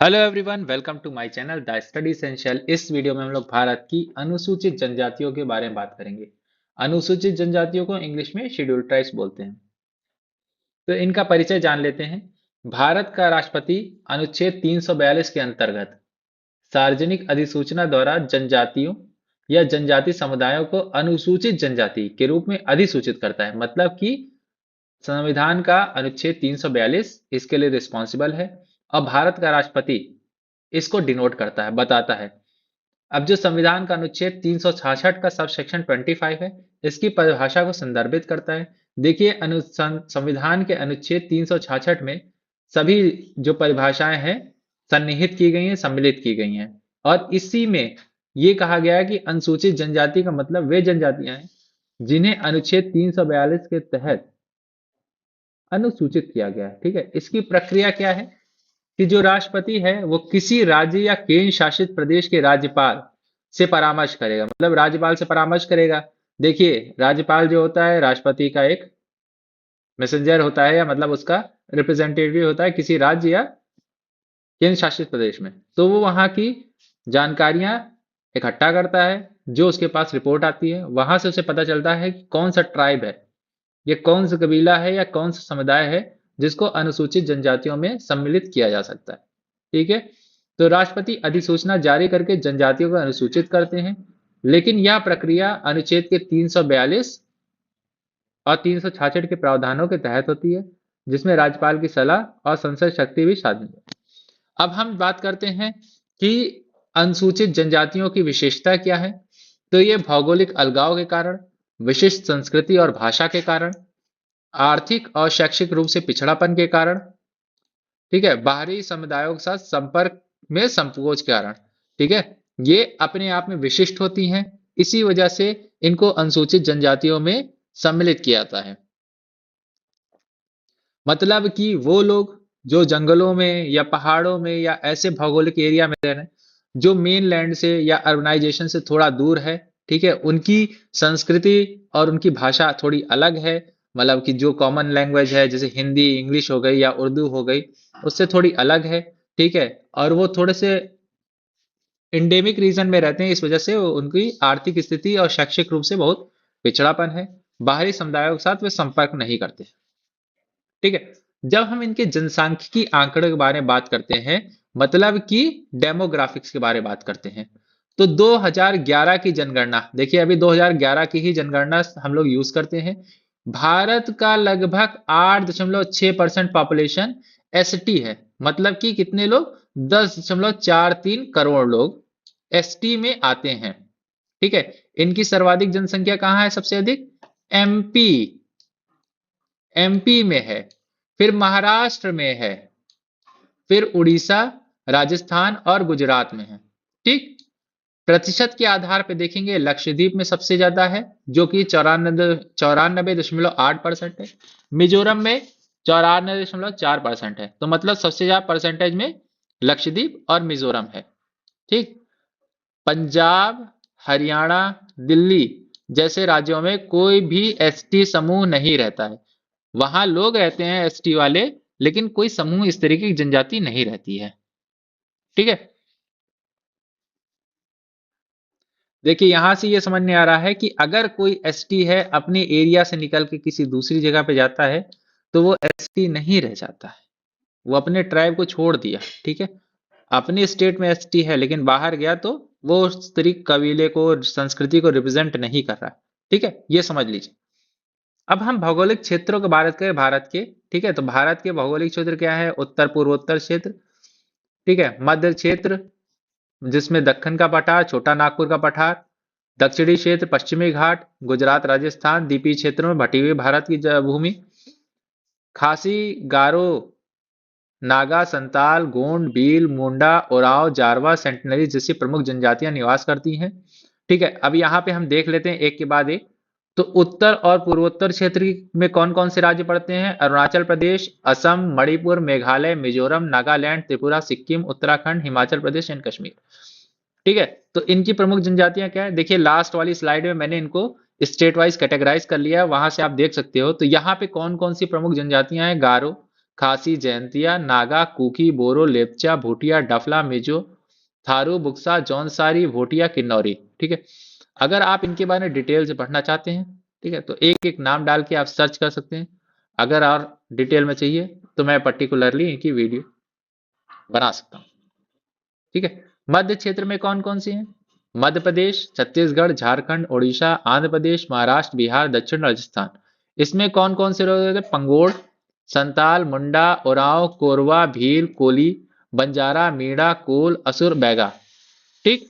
Hello everyone, welcome to my channel the study essential. इस video में हम लोग भारत की अनुसूचित जनजातियों के बारे में बात करेंगे। अनुसूचित जनजातियों को इंग्लिश में शेड्यूल्ड ट्राइब्स बोलते हैं। तो इनका परिचय जान लेते हैं। भारत का राष्ट्रपति अनुच्छेद 342 के अंतर्गत सार्वजनिक अधिसूचना द्वारा जनजातियों या जनजाति समुदायों को अनुसूचित जनजाति के रूप में अधिसूचित करता है। मतलब कि संविधान का अनुच्छेद 342 इसके लिए रिस्पॉन्सिबल है और भारत का राष्ट्रपति इसको डिनोट करता है, बताता है। अब जो संविधान का अनुच्छेद 366 का सब सेक्शन 25 है, इसकी परिभाषा को संदर्भित करता है। देखिए, संविधान के अनुच्छेद 366 में सभी जो परिभाषाएं हैं सन्निहित की गई हैं, सम्मिलित की गई हैं। और इसी में ये कहा गया है कि अनुसूचित जनजाति का मतलब वे जनजातियां हैं जिन्हें अनुच्छेद 342 के तहत अनुसूचित किया गया है। ठीक है, इसकी प्रक्रिया क्या है कि जो राष्ट्रपति है वो किसी राज्य या केंद्र शासित प्रदेश के राज्यपाल से परामर्श करेगा। मतलब राज्यपाल से परामर्श करेगा। देखिए, राज्यपाल जो होता है राष्ट्रपति का एक मैसेंजर होता है, या मतलब उसका रिप्रेजेंटेटिव होता है किसी राज्य या केंद्र शासित प्रदेश में। तो वो वहां की जानकारियां इकट्ठा करता है। जो उसके पास रिपोर्ट आती है वहां से उसे पता चलता है कि कौन सा ट्राइब है, ये कौन सा कबीला है या कौन सा समुदाय है जिसको अनुसूचित जनजातियों में सम्मिलित किया जा सकता है। ठीक है, तो राष्ट्रपति अधिसूचना जारी करके जनजातियों को अनुसूचित करते हैं। लेकिन यह प्रक्रिया अनुच्छेद के 342 और 366 के प्रावधानों के तहत होती है, जिसमें राज्यपाल की सलाह और संसद शक्ति भी शामिल है। अब हम बात करते हैं कि अनुसूचित जनजातियों की विशेषता क्या है। तो ये भौगोलिक अलगाव के कारण, विशिष्ट संस्कृति और भाषा के कारण, आर्थिक और शैक्षिक रूप से पिछड़ापन के कारण, ठीक है, बाहरी समुदायों के साथ संपर्क में संकोच के कारण, ठीक है, ये अपने आप में विशिष्ट होती हैं। इसी वजह से इनको अनुसूचित जनजातियों में सम्मिलित किया जाता है। मतलब कि वो लोग जो जंगलों में या पहाड़ों में या ऐसे भौगोलिक एरिया में रह रहे हैं जो मेन लैंड से या अर्बनाइजेशन से थोड़ा दूर है, ठीक है, उनकी संस्कृति और उनकी भाषा थोड़ी अलग है। मतलब कि जो कॉमन लैंग्वेज है जैसे हिंदी इंग्लिश हो गई या उर्दू हो गई, उससे थोड़ी अलग है। ठीक है, और वो थोड़े से इंडेमिक रीजन में रहते हैं, इस वजह से उनकी आर्थिक स्थिति और शैक्षिक रूप से बहुत पिछड़ापन है। बाहरी समुदायों के साथ वे संपर्क नहीं करते। ठीक है, जब हम इनके जनसांख्यिकी आंकड़े के बारे में बात करते हैं, मतलब कि डेमोग्राफिक्स के बारे में बात करते हैं, तो 2011 की जनगणना देखिए, अभी 2011 की ही जनगणना हम लोग यूज करते हैं। भारत का लगभग 8.6% पॉपुलेशन एसटी है। मतलब कि कितने लोग, 10.43 करोड़ लोग एसटी में आते हैं। ठीक है, इनकी सर्वाधिक जनसंख्या कहाँ है, सबसे अधिक एमपी, एमपी में है, फिर महाराष्ट्र में है, फिर उड़ीसा, राजस्थान और गुजरात में है। ठीक, प्रतिशत के आधार पर देखेंगे लक्षद्वीप में सबसे ज्यादा है जो कि 94.8% है। मिजोरम में 94.4% है। तो मतलब सबसे ज्यादा परसेंटेज में लक्षद्वीप और मिजोरम है। ठीक, पंजाब, हरियाणा, दिल्ली जैसे राज्यों में कोई भी एसटी समूह नहीं रहता है। वहां लोग रहते हैं एसटी वाले, लेकिन कोई समूह इस तरीके की जनजाति नहीं रहती है। ठीक है, देखिए यहां से ये समझ में आ रहा है कि अगर कोई एसटी है अपने एरिया से निकल के किसी दूसरी जगह पे जाता है तो वो एसटी नहीं रह जाता है, वो अपने ट्राइब को छोड़ दिया। ठीक है, अपने स्टेट में एसटी है लेकिन बाहर गया तो वो उस तरीके कबीले को, संस्कृति को रिप्रेजेंट नहीं कर रहा है। ठीक है, ये समझ लीजिए। अब हम भौगोलिक क्षेत्रों की बात करें भारत के। ठीक है, तो भारत के भौगोलिक क्षेत्र क्या है, उत्तर पूर्वोत्तर क्षेत्र, ठीक है, मध्य क्षेत्र जिसमें दक्कन का पठार, छोटा नागपुर का पठार, दक्षिणी क्षेत्र, पश्चिमी घाट, गुजरात, राजस्थान, द्वीपीय क्षेत्रों में बटी हुई भारत की भूमि, खासी, गारो, नागा, संताल, गोंड, भील, मुंडा, ओराव, जारवा, सेंटनरी जैसी प्रमुख जनजातियां निवास करती हैं। ठीक है, अब यहाँ पे हम देख लेते हैं एक के बाद एक। तो उत्तर और पूर्वोत्तर क्षेत्र में कौन कौन से राज्य पड़ते हैं, अरुणाचल प्रदेश, असम, मणिपुर, मेघालय, मिजोरम, नागालैंड, त्रिपुरा, सिक्किम, उत्तराखंड, हिमाचल प्रदेश एंड कश्मीर। ठीक है, तो इनकी प्रमुख जनजातियां क्या है, देखिए लास्ट वाली स्लाइड में मैंने इनको स्टेट वाइज कैटेगराइज कर लिया है, वहां से आप देख सकते हो। तो यहाँ पे कौन कौन सी प्रमुख जनजातियां हैं, गारो, खासी, जयंतिया, नागा, कुकी, बोरो, लेपचा, भूटिया, डफला, मिजो, थारू, बुक्सा, जौनसारी, भोटिया, किन्नौरी। ठीक है, अगर आप इनके बारे में डिटेल से पढ़ना चाहते हैं, ठीक है, तो एक एक नाम डाल के आप सर्च कर सकते हैं। अगर और डिटेल में चाहिए तो मैं पर्टिकुलरली इनकी वीडियो बना सकता हूँ। ठीक है, मध्य क्षेत्र में कौन कौन सी हैं? मध्य प्रदेश, छत्तीसगढ़, झारखंड, उड़ीसा, आंध्र प्रदेश, महाराष्ट्र, बिहार, दक्षिण राजस्थान। इसमें कौन कौन से लोग रहते हैं? पंगोड़, संताल, मुंडा, उरांव, कोरवा, भील, कोली, बंजारा, मीणा, कोल, असुर, बैगा। ठीक।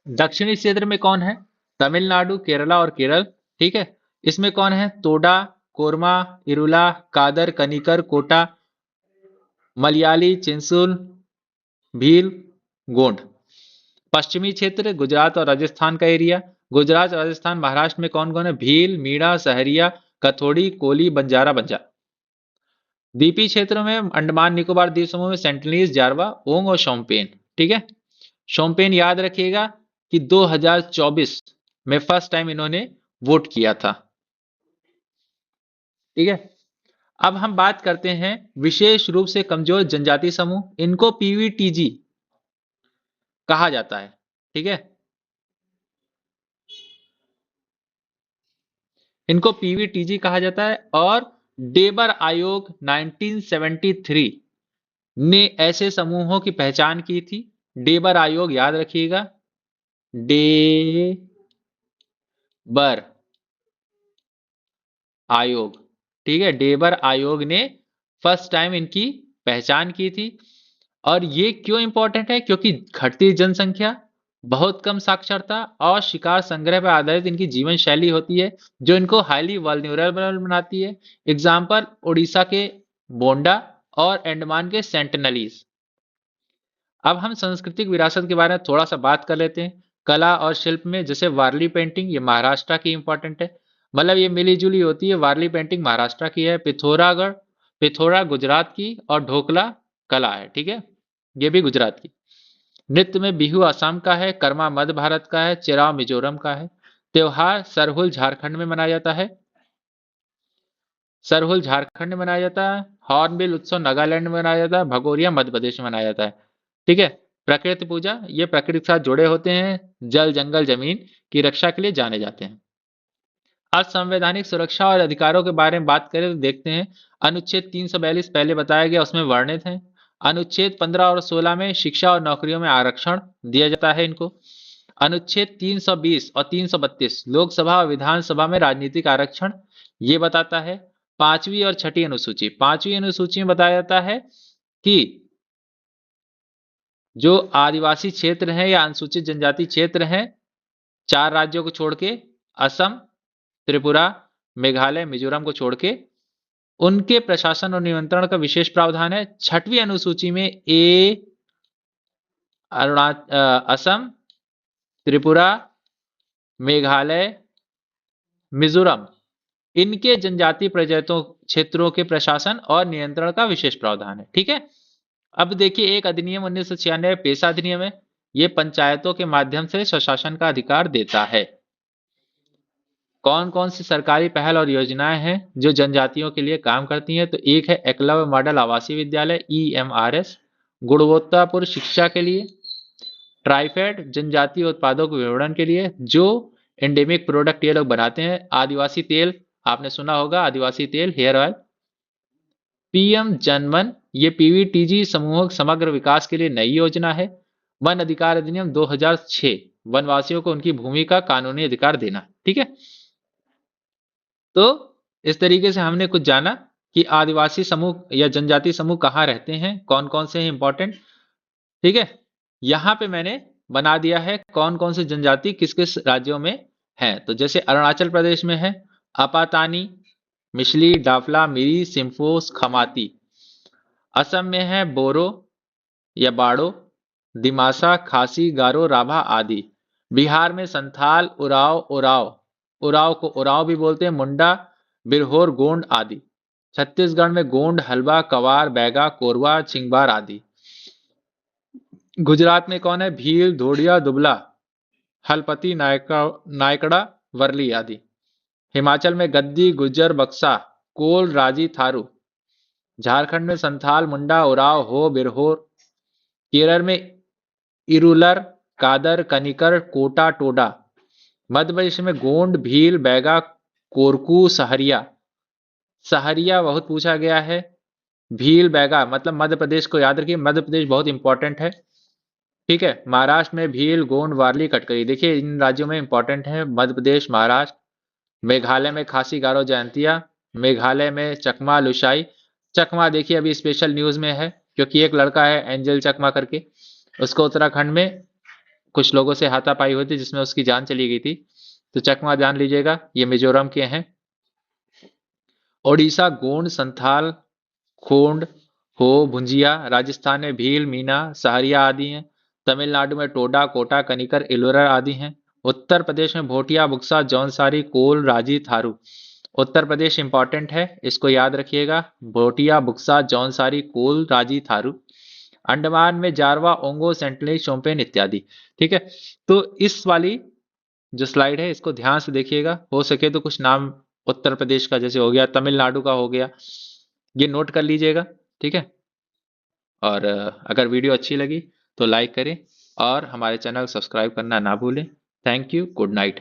दक्षिणी क्षेत्र में कौन है? तमिलनाडु, केरला और केरल। ठीक है, इसमें कौन है? तोडा, कोरमा, इरुला, कादर, कनिकर, कोटा, मलयाली, चिंसुल, भील, गोंड। पश्चिमी क्षेत्र गुजरात और राजस्थान का एरिया। गुजरात, राजस्थान, महाराष्ट्र में कौन कौन है? भील, मीणा, सहरिया, कथोड़ी, कोली, बंजारा, बंजारा। द्वीपी क्षेत्रों में अंडमान निकोबार द्वीप समूह में सेंटनलीज, जारवा, ओंग और शोम्पेन। ठीक है, शोम्पेन याद रखिएगा कि 2024 में फर्स्ट टाइम इन्होंने वोट किया था। ठीक है, अब हम बात करते हैं विशेष रूप से कमजोर जनजाति समूह। इनको पीवीटीजी कहा जाता है। ठीक है, इनको पीवीटीजी कहा जाता है। और डेबर आयोग 1973 ने ऐसे समूहों की पहचान की थी। डेबर आयोग याद रखिएगा, डेबर आयोग। ठीक है, डेबर आयोग ने फर्स्ट टाइम इनकी पहचान की थी। और ये क्यों इंपॉर्टेंट है? क्योंकि घटती जनसंख्या, बहुत कम साक्षरता और शिकार संग्रह पर आधारित इनकी जीवन शैली होती है, जो इनको हाईली वल्नरेबल बनाती है। एग्जाम्पल उड़ीसा के बोंडा और अंडमान के सेंटनलीज। अब हम सांस्कृतिक विरासत के बारे में थोड़ा सा बात कर लेते हैं। कला और शिल्प में जैसे वारली पेंटिंग, ये महाराष्ट्र की इंपॉर्टेंट है, मतलब ये मिली जुली होती है। वारली पेंटिंग महाराष्ट्र की है, पिथौरा गुजरात की और ढोकला कला है। ठीक है, ये भी गुजरात की। नृत्य में बिहू असम का है, कर्मा मध्य भारत का है, चिराव मिजोरम का है। त्योहार सरहुल झारखंड में मनाया जाता है, सरहुल झारखंड में मनाया जाता है। हॉर्नबिल उत्सव नागालैंड में मनाया जाता है, भगोरिया मध्य प्रदेश में मनाया जाता है। ठीक है, प्रकृति पूजा, ये प्रकृति के साथ जुड़े होते हैं, जल जंगल जमीन की रक्षा के लिए जाने जाते हैं। आज संवैधानिक सुरक्षा और अधिकारों के बारे में बात करें तो देखते हैं। अनुच्छेद 342 पहले बताया गया, उसमें वर्णित है। अनुच्छेद 15 और 16 में शिक्षा और नौकरियों में आरक्षण दिया जाता है इनको। अनुच्छेद 320 और 332 लोकसभा और विधानसभा में राजनीतिक आरक्षण ये बताता है। पांचवी और छठी अनुसूची, पांचवी अनुसूची में बताया जाता है कि जो आदिवासी क्षेत्र हैं या अनुसूचित जनजाति क्षेत्र हैं, 4 राज्यों को छोड़ के, असम, त्रिपुरा, मेघालय, मिजोरम को छोड़ के, उनके प्रशासन और नियंत्रण का विशेष प्रावधान है। छठवीं अनुसूची में असम, त्रिपुरा, मेघालय, मिजोरम, इनके जनजाति प्रजातियों क्षेत्रों के प्रशासन और नियंत्रण का विशेष प्रावधान है। ठीक है, अब देखिए एक अधिनियम 1996 पेशा अधिनियम है। ये पंचायतों के माध्यम से स्वशासन का अधिकार देता है। कौन कौन सी सरकारी पहल और योजनाएं हैं जो जनजातियों के लिए काम करती हैं? तो एक है एकलव्य मॉडल आवासीय विद्यालय EMRS, गुणवत्तापूर्ण शिक्षा के लिए। ट्राइफेड, जनजातीय उत्पादों के विपणन के लिए, जो एंडेमिक प्रोडक्ट ये लोग बनाते हैं। आदिवासी तेल, आपने सुना होगा, आदिवासी तेल हेयर ऑयल। पीएम जनमन, ये पीवीटीजी समूहों के समग्र विकास के लिए नई योजना है। वन अधिकार अधिनियम 2006, वनवासियों को उनकी भूमि का कानूनी अधिकार देना। ठीक है, तो इस तरीके से हमने कुछ जाना कि आदिवासी समूह या जनजाति समूह कहाँ रहते हैं, कौन कौन से हैं इंपॉर्टेंट। ठीक है, यहां पे मैंने बना दिया है कौन कौन से जनजाति किस किस राज्यों में हैं। तो जैसे अरुणाचल प्रदेश में है अपातानी, मिश्ली, डाफला, मिरी, सिम्फोस, खमाती। असम में है बोरो या बाड़ो, दिमासा, खासी, गारो, राभा आदि। बिहार में संथाल, उराव, उराव को उराव भी बोलते हैं, मुंडा, बिरहोर, गोंड आदि। छत्तीसगढ़ में गोंड, हलबा, कवार, बैगा, कोरवा, छिंगबार आदि। गुजरात में कौन है? भील, धोड़िया, दुबला, हलपति, नायकड़ा, वर्ली आदि। हिमाचल में गद्दी, गुज्जर, बक्सा, कोल, राजी, थारू। झारखंड में संथाल, मुंडा, उराव, हो, बिरहोर। केरल में इरुलर, कादर, कनिकर, कोटा, टोडा। मध्य प्रदेश में गोंड, भील, बैगा, कोरकू, सहरिया। सहरिया बहुत पूछा गया है। भील, बैगा मतलब मध्य प्रदेश को याद रखिए, मध्य प्रदेश बहुत इंपॉर्टेंट है। ठीक है। महाराष्ट्र में भील, गोंड, वारली, कटकरी। देखिए इन राज्यों में इंपॉर्टेंट है मध्य प्रदेश, महाराष्ट्र। मेघालय में खासी, गारो, जयंतिया। मेघालय में चकमा, लुशाई। चकमा देखिए अभी स्पेशल न्यूज में है, क्योंकि एक लड़का है एंजल चकमा करके, उसको उत्तराखंड में कुछ लोगों से हाथापाई हुई थी जिसमें उसकी जान चली गई थी। तो चकमा जान लीजिएगा, ये मिजोरम के हैं। ओडिशा गोंड, संथाल, खोंड, हो, भुंजिया। राजस्थान में भील, मीना, सहरिया आदि हैं। तमिलनाडु में टोडा, कोटा, कनिकर, इलोरा आदि हैं। उत्तर प्रदेश में भोटिया, बुक्सा, जौनसारी, कोल, राजी, थारू। उत्तर प्रदेश इंपॉर्टेंट है, इसको याद रखिएगा। भोटिया, बुक्सा, जौनसारी, कोल, राजी, थारू। अंडमान में जारवा, ओंगो, सेंटनली, शोम्पेन इत्यादि। ठीक है। तो इस वाली जो स्लाइड है इसको ध्यान से देखिएगा, हो सके तो कुछ नाम उत्तर प्रदेश का जैसे हो गया, तमिलनाडु का हो गया, ये नोट कर लीजिएगा। ठीक है। और अगर वीडियो अच्छी लगी तो लाइक करें और हमारे चैनल को सब्सक्राइब करना ना भूलें। Thank you, good night.